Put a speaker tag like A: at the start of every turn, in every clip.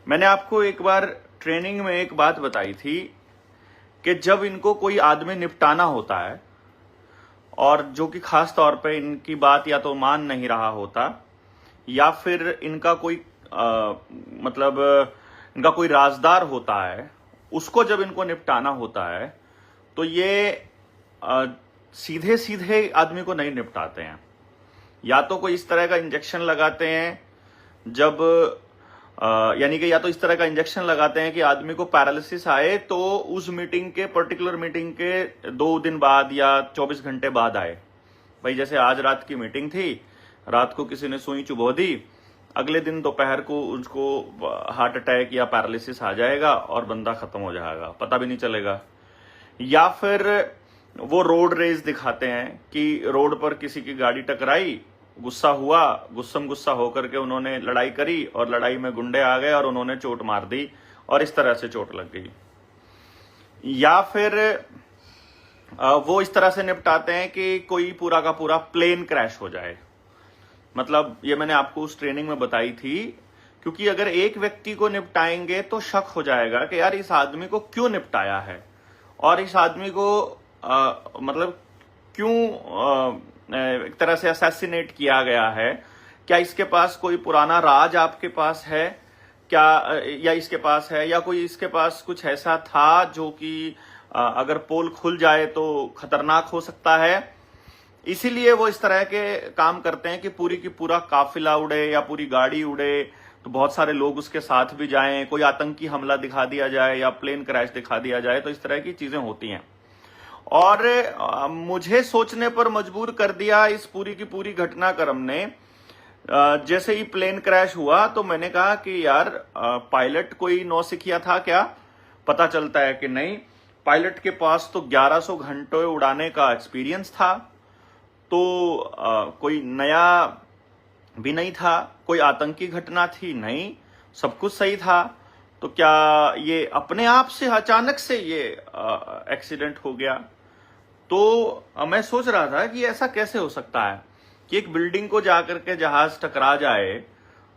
A: मैंने आपको एक बार ट्रेनिंग में एक बात बताई थी कि जब इनको कोई आदमी निपटाना होता है और जो कि खास तौर पे इनकी बात या तो मान नहीं रहा होता या फिर इनका कोई मतलब इनका कोई राजदार होता है, उसको जब इनको निपटाना होता है तो ये सीधे सीधे आदमी को नहीं निपटाते हैं। या तो कोई इस तरह का इंजेक्शन लगाते हैं जब यानी कि या तो इस तरह का इंजेक्शन लगाते हैं कि आदमी को पैरालिसिस आए तो उस मीटिंग के पर्टिकुलर मीटिंग के 2 दिन बाद या 24 घंटे बाद आए। भाई जैसे आज रात की मीटिंग थी, रात को किसी ने सुई चुभो दी, अगले दिन दोपहर को उसको हार्ट अटैक या पैरालिसिस आ जाएगा और बंदा खत्म हो जाएगा, पता भी नहीं चलेगा। या फिर वो रोड रेस दिखाते हैं कि रोड पर किसी की गाड़ी टकराई, गुस्सा हुआ, गुस्सा होकर के उन्होंने लड़ाई करी और लड़ाई में गुंडे आ गए और उन्होंने चोट मार दी और इस तरह से चोट लग गई। या फिर वो इस तरह से निपटाते हैं कि कोई पूरा का पूरा प्लेन क्रैश हो जाए। मतलब ये मैंने आपको उस ट्रेनिंग में बताई थी, क्योंकि अगर एक व्यक्ति को निपटाएंगे तो शक हो जाएगा कि यार इस आदमी को क्यों निपटाया है और इस आदमी को मतलब क्यों एक तरह से असैसिनेट किया गया है। क्या इसके पास कोई पुराना राज आपके पास है क्या, या इसके पास है, या कोई इसके पास कुछ ऐसा था जो कि अगर पोल खुल जाए तो खतरनाक हो सकता है। इसीलिए वो इस तरह के काम करते हैं कि पूरी की पूरा काफिला उड़े या पूरी गाड़ी उड़े, तो बहुत सारे लोग उसके साथ भी जाएं, कोई आतंकी हमला दिखा दिया जाए या प्लेन क्रैश दिखा दिया जाए, तो इस तरह की चीजें होती हैं। और मुझे सोचने पर मजबूर कर दिया इस पूरी की पूरी घटनाक्रम ने। जैसे ही प्लेन क्रैश हुआ तो मैंने कहा कि यार पायलट कोई नौसिखिया था क्या? पता चलता है कि नहीं, पायलट के पास तो 1100 घंटे उड़ाने का एक्सपीरियंस था, तो कोई नया भी नहीं था, कोई आतंकी घटना थी नहीं, सब कुछ सही था। तो क्या ये अपने आप से अचानक से ये एक्सीडेंट हो गया? तो मैं सोच रहा था कि ऐसा कैसे हो सकता है कि एक बिल्डिंग को जाकर के जहाज टकरा जाए।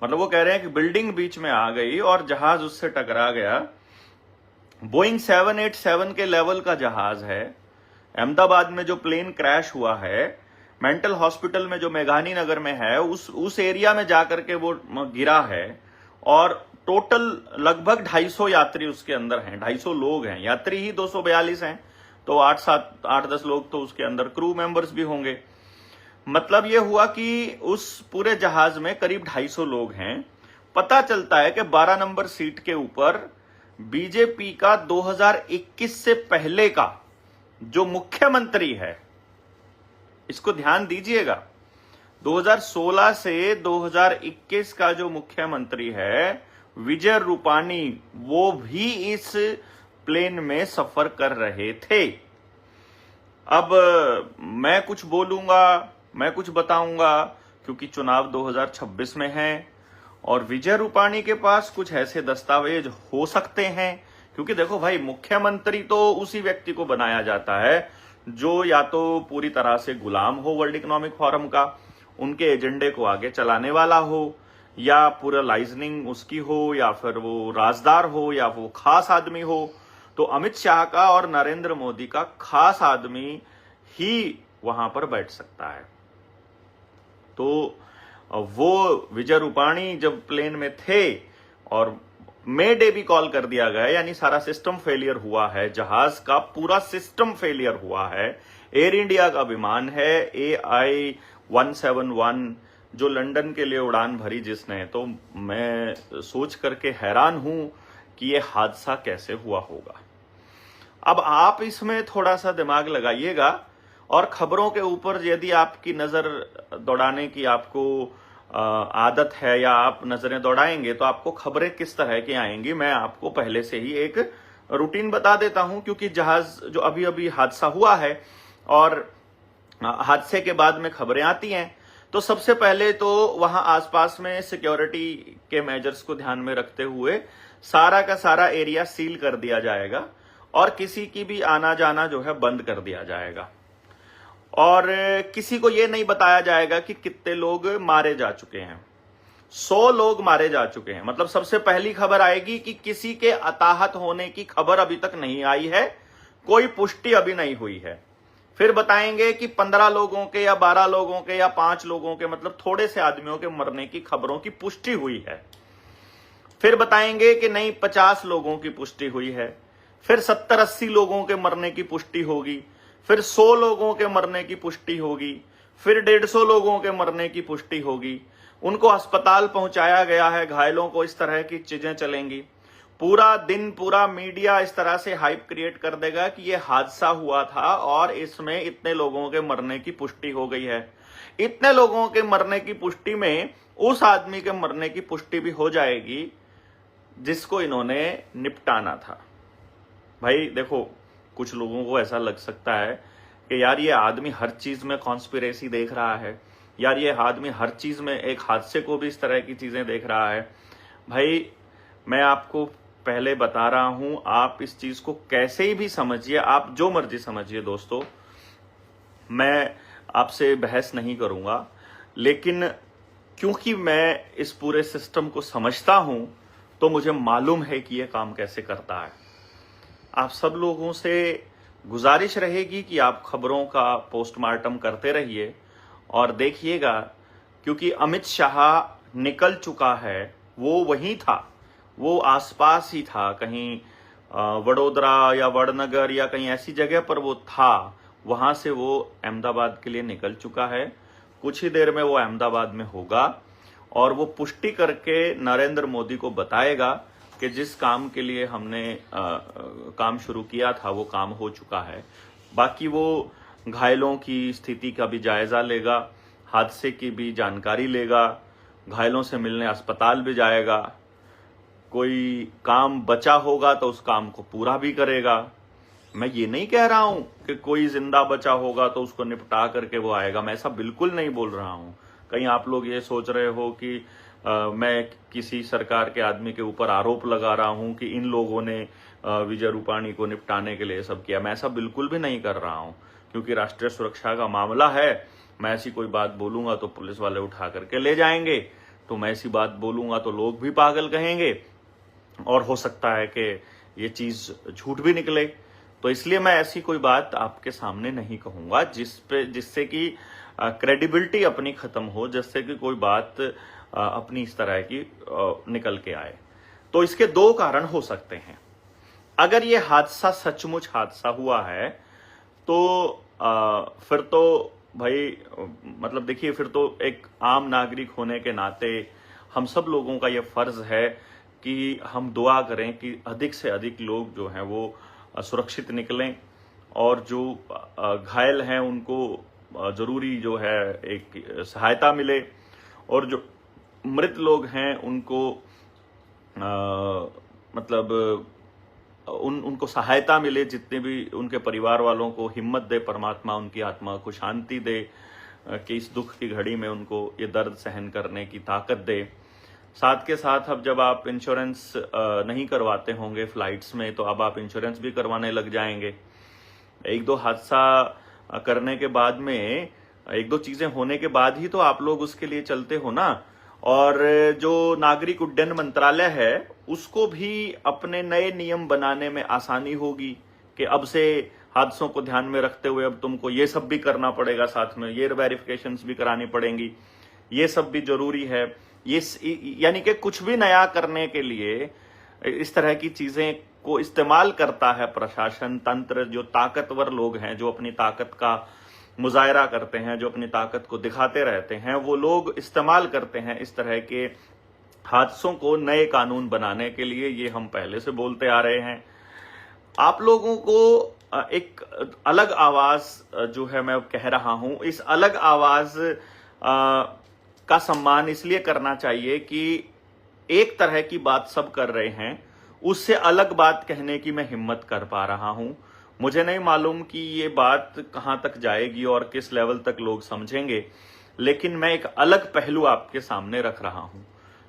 A: मतलब वो कह रहे हैं कि बिल्डिंग बीच में आ गई और जहाज उससे टकरा गया। बोइंग 787 के लेवल का जहाज है। अहमदाबाद में जो प्लेन क्रैश हुआ है, मेंटल हॉस्पिटल में जो मेघानी नगर में है, उस एरिया में जाकर के वो गिरा है और टोटल लगभग 250 यात्री उसके अंदर हैं, 250 लोग हैं। यात्री ही 242 हैं, तो 8-10 लोग तो उसके अंदर क्रू मेंबर्स भी होंगे। मतलब ये हुआ कि उस पूरे जहाज में करीब 250 लोग हैं। पता चलता है कि 12 नंबर सीट के ऊपर बीजेपी का 2021 से पहले का जो मुख्यमंत्री है, इसको ध्यान दीजिएगा, 2016 से 2021 का जो मुख्यमंत्री है विजय रूपाणी, वो भी इस प्लेन में सफर कर रहे थे। अब मैं कुछ बोलूंगा, मैं कुछ बताऊंगा, क्योंकि चुनाव 2026 में है और विजय रूपाणी के पास कुछ ऐसे दस्तावेज हो सकते हैं। क्योंकि देखो भाई, मुख्यमंत्री तो उसी व्यक्ति को बनाया जाता है जो या तो पूरी तरह से गुलाम हो वर्ल्ड इकोनॉमिक फोरम का, उनके एजेंडे को आगे चलाने वाला हो, या पूरा लाइजनिंग उसकी हो, या फिर वो राजदार हो, या वो खास आदमी हो। तो अमित शाह का और नरेंद्र मोदी का खास आदमी ही वहां पर बैठ सकता है। तो वो विजय रूपाणी जब प्लेन में थे और मे डे भी कॉल कर दिया गया, यानी सारा सिस्टम फेलियर हुआ है, जहाज का पूरा सिस्टम फेलियर हुआ है। एयर इंडिया का विमान है AI-171 जो लंदन के लिए उड़ान भरी जिसने, तो मैं सोच करके हैरान हूं कि ये हादसा कैसे हुआ होगा। अब आप इसमें थोड़ा सा दिमाग लगाइएगा और खबरों के ऊपर यदि आपकी नजर दौड़ाने की आपको आदत है या आप नजरें दौड़ाएंगे तो आपको खबरें किस तरह की आएंगी, मैं आपको पहले से ही एक रूटीन बता देता हूं। क्योंकि जहाज जो अभी अभी हादसा हुआ है और हादसे के बाद में खबरें आती हैं, तो सबसे पहले तो वहां आसपास में सिक्योरिटी के मेजर्स को ध्यान में रखते हुए सारा का सारा एरिया सील कर दिया जाएगा और किसी की भी आना जाना जो है बंद कर दिया जाएगा। और किसी को यह नहीं बताया जाएगा कि कितने लोग मारे जा चुके हैं। 100 लोग मारे जा चुके हैं। मतलब सबसे पहली खबर आएगी कि किसी के अताहत होने की खबर अभी तक नहीं आई है, कोई पुष्टि अभी नहीं हुई है। फिर बताएंगे कि 15 लोगों के या 12 लोगों के या 5 लोगों के, मतलब थोड़े से आदमियों के मरने की खबरों की पुष्टि हुई है। फिर बताएंगे कि नहीं 50 लोगों की पुष्टि हुई है। फिर 70-80 लोगों के मरने की पुष्टि होगी। फिर 100 लोगों के मरने की पुष्टि होगी। फिर 150 लोगों के मरने की पुष्टि होगी। उनको अस्पताल पहुंचाया गया है, घायलों को, इस तरह की चीजें चलेंगी। पूरा दिन पूरा मीडिया इस तरह से हाइप क्रिएट कर देगा कि यह हादसा हुआ था और इसमें इतने लोगों के मरने की पुष्टि हो गई है। इतने लोगों के मरने की पुष्टि में उस आदमी के मरने की पुष्टि भी हो जाएगी जिसको इन्होंने निपटाना था। भाई देखो, कुछ लोगों को ऐसा लग सकता है कि यार ये आदमी हर चीज में कॉन्स्पिरेसी देख रहा है, यार ये आदमी हर चीज में एक हादसे को भी इस तरह की चीजें देख रहा है। भाई मैं आपको पहले बता रहा हूं, आप इस चीज को कैसे ही भी समझिए, आप जो मर्जी समझिए दोस्तों, मैं आपसे बहस नहीं करूंगा, लेकिन क्योंकि मैं इस पूरे सिस्टम को समझता हूं तो मुझे मालूम है कि यह काम कैसे करता है। आप सब लोगों से गुजारिश रहेगी कि आप खबरों का पोस्टमार्टम करते रहिए और देखिएगा, क्योंकि अमित शाह निकल चुका है, वो वहीं था, वो आसपास ही था, कहीं वडोदरा या वडनगर या कहीं ऐसी जगह पर वो था। वहां से वो अहमदाबाद के लिए निकल चुका है। कुछ ही देर में वो अहमदाबाद में होगा और वो पुष्टि करके नरेंद्र मोदी को बताएगा कि जिस काम के लिए हमने काम शुरू किया था वो काम हो चुका है। बाकी वो घायलों की स्थिति का भी जायजा लेगा, हादसे की भी जानकारी लेगा, घायलों से मिलने अस्पताल भी जाएगा। कोई काम बचा होगा तो उस काम को पूरा भी करेगा। मैं ये नहीं कह रहा हूं कि कोई जिंदा बचा होगा तो उसको निपटा करके वो आएगा, मैं ऐसा बिल्कुल नहीं बोल रहा हूं। कहीं आप लोग ये सोच रहे हो कि मैं किसी सरकार के आदमी के ऊपर आरोप लगा रहा हूं कि इन लोगों ने विजय रूपाणी को निपटाने के लिए सब किया। मैं ऐसा बिल्कुल भी नहीं कर रहा हूं, क्योंकि राष्ट्रीय सुरक्षा का मामला है। मैं ऐसी कोई बात बोलूंगा तो पुलिस वाले उठा करके ले जाएंगे, तो मैं ऐसी बात बोलूंगा तो लोग भी पागल कहेंगे और हो सकता है कि ये चीज झूठ भी निकले। तो इसलिए मैं ऐसी कोई बात आपके सामने नहीं कहूंगा जिससे कि क्रेडिबिलिटी अपनी खत्म हो, जिससे कि कोई बात अपनी इस तरह की निकल के आए। तो इसके 2 कारण हो सकते हैं। अगर ये हादसा सचमुच हादसा हुआ है तो फिर तो भाई मतलब देखिए, फिर तो एक आम नागरिक होने के नाते हम सब लोगों का ये फर्ज है कि हम दुआ करें कि अधिक से अधिक लोग जो हैं वो सुरक्षित निकलें और जो घायल हैं उनको जरूरी जो है एक सहायता मिले, और जो मृत लोग हैं उनको मतलब उनको सहायता मिले, जितने भी उनके परिवार वालों को हिम्मत दे परमात्मा, उनकी आत्मा को शांति दे कि इस दुख की घड़ी में उनको ये दर्द सहन करने की ताकत दे। साथ के साथ अब जब आप इंश्योरेंस नहीं करवाते होंगे फ्लाइट्स में, तो अब आप इंश्योरेंस भी करवाने लग जाएंगे। 1-2 हादसा करने के बाद में, 1-2 चीजें होने के बाद ही तो आप लोग उसके लिए चलते हो ना। और जो नागरिक उड्डयन मंत्रालय है उसको भी अपने नए नियम बनाने में आसानी होगी कि अब से हादसों को ध्यान में रखते हुए अब तुमको ये सब भी करना पड़ेगा, साथ में ये वेरिफिकेशंस भी करानी पड़ेंगी, ये सब भी जरूरी है। ये यानी कि कुछ भी नया करने के लिए इस तरह की चीजें को इस्तेमाल करता है प्रशासन तंत्र। जो ताकतवर लोग हैं, जो अपनी ताकत का मुजाहरा करते हैं, जो अपनी ताकत को दिखाते रहते हैं, वो लोग इस्तेमाल करते हैं इस तरह के हादसों को नए कानून बनाने के लिए। ये हम पहले से बोलते आ रहे हैं। आप लोगों को एक अलग आवाज जो है मैं कह रहा हूं, इस अलग आवाज का सम्मान इसलिए करना चाहिए कि एक तरह की बात सब कर रहे हैं, उससे अलग बात कहने की मैं हिम्मत कर पा रहा हूं। मुझे नहीं मालूम कि ये बात कहां तक जाएगी और किस लेवल तक लोग समझेंगे, लेकिन मैं एक अलग पहलू आपके सामने रख रहा हूं।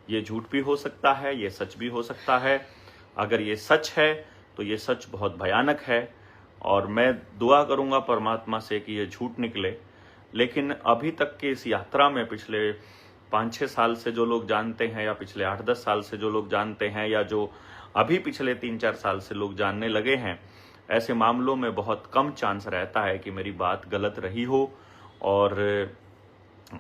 A: ये झूठ भी हो सकता है, ये सच भी हो सकता है। अगर ये सच है तो ये सच बहुत भयानक है और मैं दुआ करूंगा परमात्मा से कि ये झूठ निकले। लेकिन अभी तक की इस यात्रा में पिछले 5-6 साल से जो लोग जानते हैं, या पिछले 8-10 साल से जो लोग जानते हैं, या जो अभी पिछले 3-4 साल से लोग जानने लगे हैं, ऐसे मामलों में बहुत कम चांस रहता है कि मेरी बात गलत रही हो, और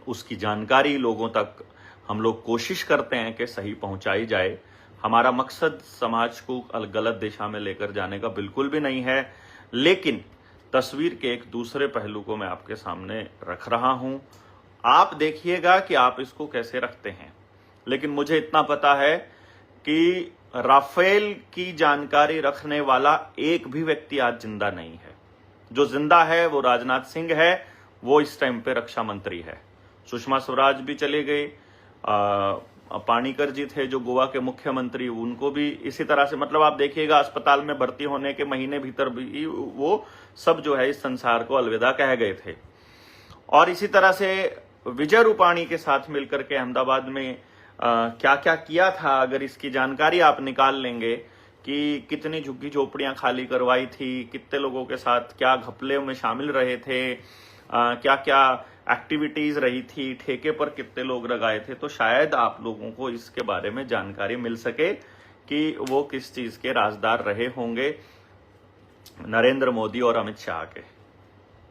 A: उसकी जानकारी लोगों तक हम लोग कोशिश करते हैं कि सही पहुंचाई जाए। हमारा मकसद समाज को गलत दिशा में लेकर जाने का बिल्कुल भी नहीं है, लेकिन तस्वीर के एक दूसरे पहलू को मैं आपके सामने रख रहा हूं। आप देखिएगा कि आप इसको कैसे रखते हैं। लेकिन मुझे इतना पता है कि राफेल की जानकारी रखने वाला एक भी व्यक्ति आज जिंदा नहीं है। जो जिंदा है वो राजनाथ सिंह है, वो इस टाइम पे रक्षा मंत्री है। सुषमा स्वराज भी चले गए, पानीकर जी थे जो गोवा के मुख्यमंत्री, उनको भी इसी तरह से, मतलब आप देखिएगा अस्पताल में भर्ती होने के महीने भीतर भी वो सब जो है इस संसार को अलविदा कह गए थे। और इसी तरह से विजय रूपाणी के साथ मिलकर के अहमदाबाद में क्या क्या किया था, अगर इसकी जानकारी आप निकाल लेंगे कि कितनी झुग्गी झोपड़ियां खाली करवाई थी, कितने लोगों के साथ क्या घपले में शामिल रहे थे, क्या क्या एक्टिविटीज रही थी, ठेके पर कितने लोग लगाए थे, तो शायद आप लोगों को इसके बारे में जानकारी मिल सके कि वो किस चीज के राजदार रहे होंगे नरेंद्र मोदी और अमित शाह के।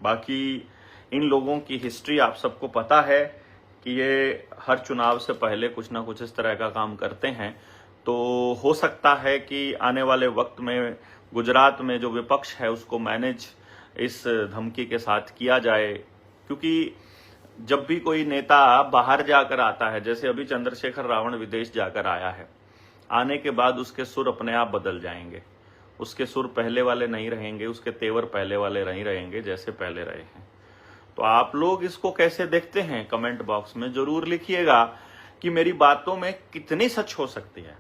A: बाकी इन लोगों की हिस्ट्री आप सबको पता है कि ये हर चुनाव से पहले कुछ ना कुछ इस तरह का काम करते हैं। तो हो सकता है कि आने वाले वक्त में गुजरात में जो विपक्ष है उसको मैनेज इस धमकी के साथ किया जाए, क्योंकि जब भी कोई नेता बाहर जाकर आता है, जैसे अभी चंद्रशेखर रावण विदेश जाकर आया है, आने के बाद उसके सुर अपने आप बदल जाएंगे। उसके सुर पहले वाले नहीं रहेंगे, उसके तेवर पहले वाले नहीं रहेंगे जैसे पहले रहे हैं। तो आप लोग इसको कैसे देखते हैं, कमेंट बॉक्स में जरूर लिखिएगा कि मेरी बातों में कितनी सच हो सकती है।